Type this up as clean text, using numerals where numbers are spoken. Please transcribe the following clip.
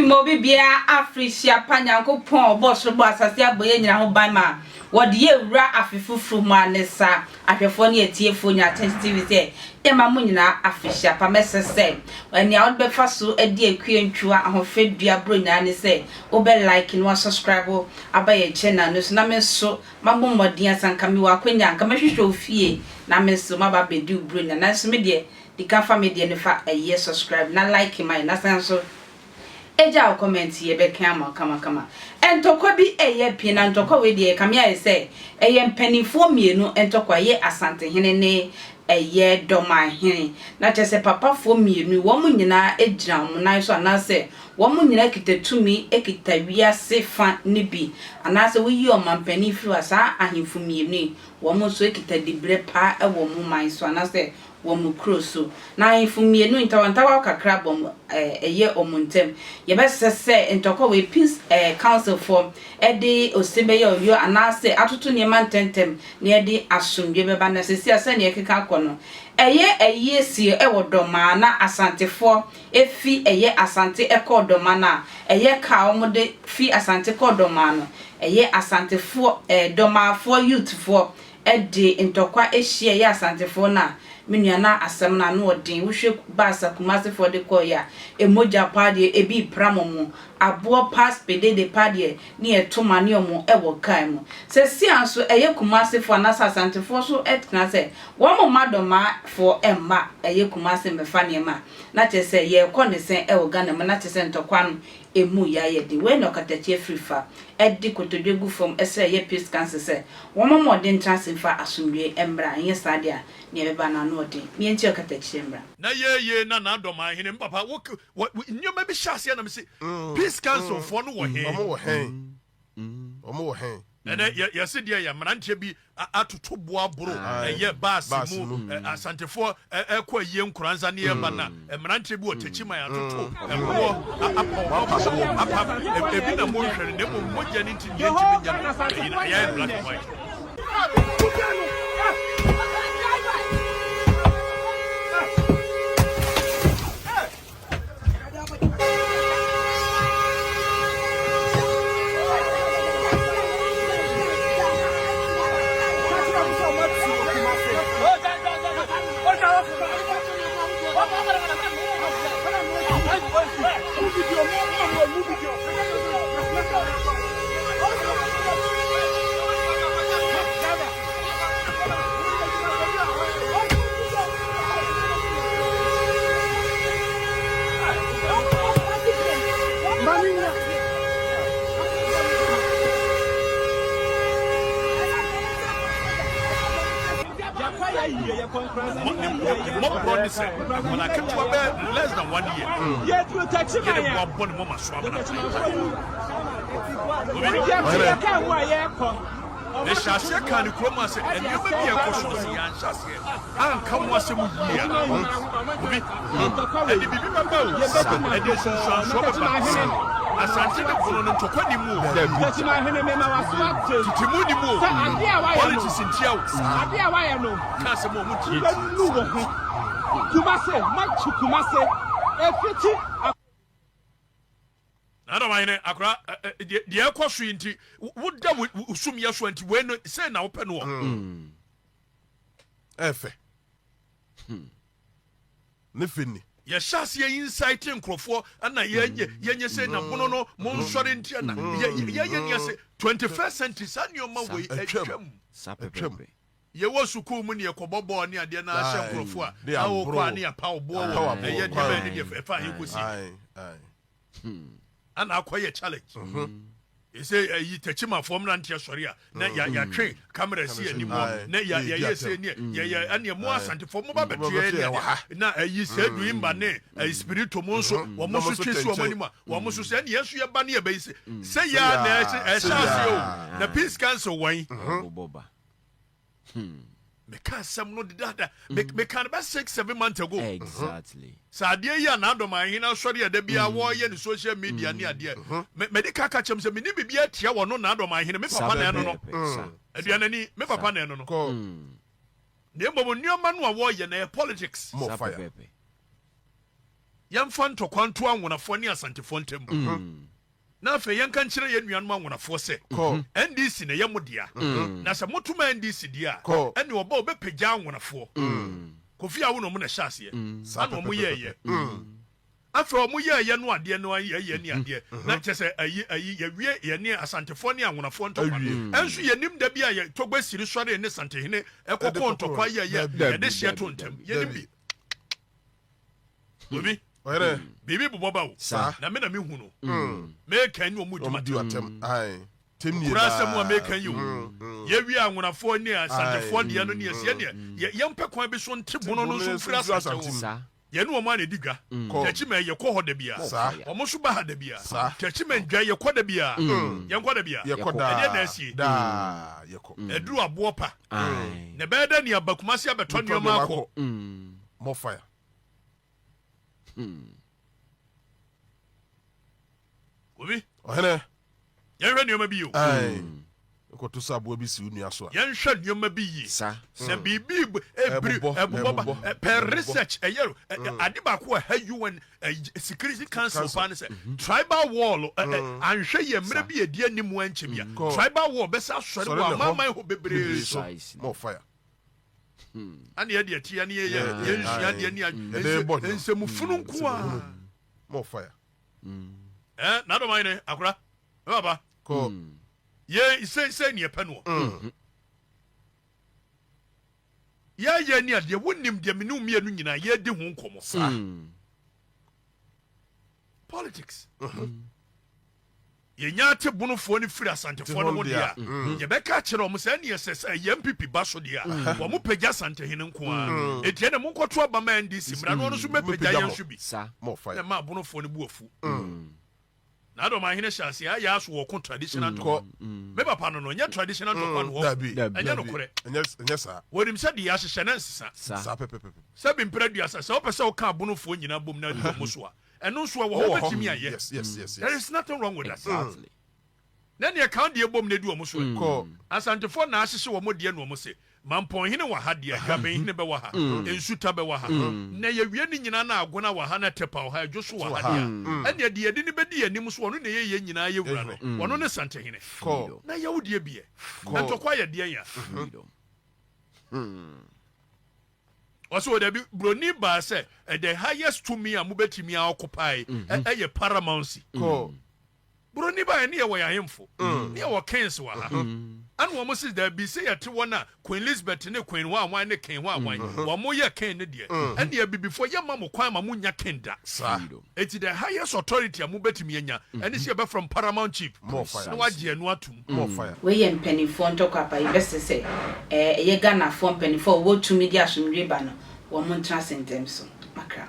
mobi bia Afrifa panyanko pon boss bo asase aboye nyina ho ban ma wode ye wura afifufuru mu anesa ahwefo ne etiefo nya TV say e ma mu nyina Afrifa pa mesese eni a wode befa so edi akue ntwa ahofedua bro nya ne say wo be like no subscribe abaye channel no so na me so mabom modin asanka mi wa kwanya nka mahwehwe ofie na me so maba bedu bro nya na so me de di ka fa me de ne fa eye subscribe na like my na san so eja comment ye be kan ma kama entokwa bi eye pie na ntokwa we de kamia ye say eye mpanifo mienu entokwa ye Asantehene ne eye Domahene na chese papa fo mienu wo mu nyina ejira mu nan so anase wo mu nyina kitatumi ekita wiase fa ne bi anase wo yi o mampanifu asa ahemfo mienu wo mu so ekita dibre pa e wo mu man so anase womu kroso na ifumienu ntawantawa kakra bom eye omuntem ye besese entokwa we peace council for edi osebeye oyo anase atutu niema ntentem ne edi asumdwe beba na sesi ase ne ekeka kono eye si ewodoma na asantefo efi eye asante ekodoma na eye ka omode fi asante kodoma no eye asantefo domafo youthfo edi ntokwa ehia ye asantefo na minyana asem na no odin wohwe basa kumase for de koya emoja pade ebi pramomu abo pass pede de pade ne etoma ne omo ewo kan mu se si anso eye kumase for na asante for so etna se wo mo madoma for emma eye kumase mefa ne ma na che se ye kone sen ewo Ghana ma na che se ntokwa no emu ya ye de we no Okatakyie Afrifa edi kotodwegu from ese ye peace council se wo mo modern transfer asumdwe embra yen sadia ne beba na no odin me enti Okatakyie embra na ye na Domahene papa wo nyoma bi hyase na me se peace council for no wo he omo wo he ene ye se dia ya mrantie bi atoto boa bro ye bas mu asantefo ekwa ye nkuranza ne ye bana mrantie bi o Takyiman atoto apa ebi na mo hwere ne mo mogya ne nti ye nti nya ya black and white More broadly said, when I came to a bed less than 1 year, yet you touch it. The Shasia can cross and you may be a question. And come was a year. And the people and this is Asantehene kono to kwani mu Takyiman timudi mu politics ntia ade a waye no ka se mo mutie nu wo ho kumase machu kumase efiti Domahene akra de ekoso nti woda usum yeso nti we no say na wo pe no efe ne fini ye shase ye insight nkrofo ana ye say na bono no mo nsore ntia na ye say 21st century sanioma we atwam ye wo suku mu ne ekobobo ne ade na ahye nkrofo a awo kwa ne apa obo ye de ba ne de fa he kosi ana akoye challenge you say you Takyiman form na ntia sori a na ya twe camera si animo na ya say ne ya ane mo asante form ba betie na yi say du imba ne spiritual mo so wo mo so twesu o manimo wo mo so say ne yesu ye ba ne ya be say ya na chance o na peace council wan me can some no dada me can about 6-7 months ago exactly Sadia ya na Domahene sorry ya bia wo ye ni social media ni ade me de kaka chem se me ni bibia tia wo no na Domahene me papa na no aduana ni me papa na no ne mbom nneoma no a wo ye na politics more fire yɛmfa ntɔkwa nto anwonafoɔ ne asantefo ntam na afei yɛnka nkyerɛ yɛn nuanom anwonafoɔ sɛ ndc na yɛ mo dea na sɛ motoma ndc deɛ a ɛne ɔba wobɛpagya anwonafoɔ kofi a wo no mo na hyɛ aseɛ ana ɔmo yɛɛyɛ afei ɔmo yɛɛyɛ no adeɛ no ayɛyɛ ne adeɛ na kyɛ sɛ ayi yɛwie yɛne asantefoɔ ne anwonafoɔ ntɔkwa ɛnso yɛnim da bi a yɛtɔgba siri sɔre ne Asantehene ɛkɔkɔ ntɔkwa yɛyɛ yɛde hyɛ to ntam yɛnim bi obi bibi bobɔ ba wo na me na me hu no meka ni ɔmo dwuma kura asɛm a meka yi wo yɛwie anwonafoɔ ne asantefoɔ deɛ no ne yɛsiɛ deɛ yɛmpɛ kwan bi so nte bono no so mfiri asante yɛne ɔmo a na ɛdi dwa Takyiman yɛkɔ hɔ da bia ɔmo so ba ha da bia Takyiman dwa yɛkɔ da bia yɛnkɔ da bia ɛdeɛ na asie ɛduru aboɔ pa na bɛyɛ dɛ ne abakuma se abɛtɔ nneɔma akɔ mɔfire obi ɔhene yɛnhwɛ nneɔma bi yo ɛkɔto sɛ aboa bi si wo nua so a yɛnhwɛ nneɔma bi yi sɛ biribi ɛbobɔ pɛ research ɛyɛ ade baako a ha UN Security Council pa ne sɛ tribal wall anhwɛ yɛ mmerɛ bi yɛdi anim ankyɛ bia tribal wall bɛsɛ asɔre wɔ amaman hɔ bebree so mɔfire ane yɛde atia ne yɛnsua deɛ ne nsɛmufunu nko a mɔfire na dɔma ne akora baba ye sɛ ne yɛpɛ no yɛyɛ ne adeɛ wonim deɛ mene mmienu nyinaa yɛdi ho nkɔmmɔ politics yɛnya te bonofoɔ no firi asantefoɔ no mu deɛ a yɛbɛka kyerɛ ɔmo sɛ ɛne yɛsɛ yɛ MPP ba so deɛ a wɔmo pagya Asantehene nko a ɛtiɛ ne monkɔto aba ma NDC mmara no ɔno so mɛpagya yɛn so bi na ma bonofoɔ no bu afu na adɔm ahene hyɛ ase ayɛ aso wɔ ko traditional ntɔkwa me papa no nyɛ traditional ntɔkwa no hɔ ɛnyɛ nokorɛ ɛnyɛ saa wɔnim sɛ deɛ ahyehyɛ ne nsesa sɛ bi mpere duasa sɛ wopɛ sɛ woka abonofoɔ nyinaa bom na adi mo so a ɛno nso a wɔ hɔ bɛtumi ayɛ there is nothing wrong with that na neɛ ka deɛ bom na adi wɔ mo so asantefoɔ na ahyehyɛ wɔ mo deɛ no wɔ mo se mampɔnhene wɔ ha deɛ gabenhene bɛwɔ ha nsuta bɛwɔ ha na yɛwie ne nyinaa na agona wɔ ha na tepa wɔ ha adwo so wɔ ha deɛ ɛneɛ deɛ yɛde ne bɛdi yɛnim so ɔno na yɛyɛ nyinaa yɛwura no ɔno ne Asantehene na yɛwo deɛ biɛ ɛntɔkwa yɛ deɛ ya ɔsɛ wɔ dabi buroni baa sɛ the highest tumi a mobɛtumi a occupy ɛyɛ paramountcy buroni baa ne yɛwɔ yɛ ahemfo ne yɛwɔ kings wɔ ha ane wɔn si da bi sɛ yɛte wɔn a Queen Elizabeth ne Queen Wanwan ne King Wanwan wɔn yɛ king ne deɛ ɛne yɛbibifo yɛma mo kwan ma mo nya king da eti the highest authority a mo betumi anya ɛne sɛ yɛbɛ from paramount chief na wagye ɛno atum wɔyɛ mpanimfoɔ ntɔkwa pa yɛbɛsɛ sɛ ɛyɛ Ghanafoɔ mpanimfoɔ a wɔtumi di asomdwe ba no wɔn ntra sentem so makra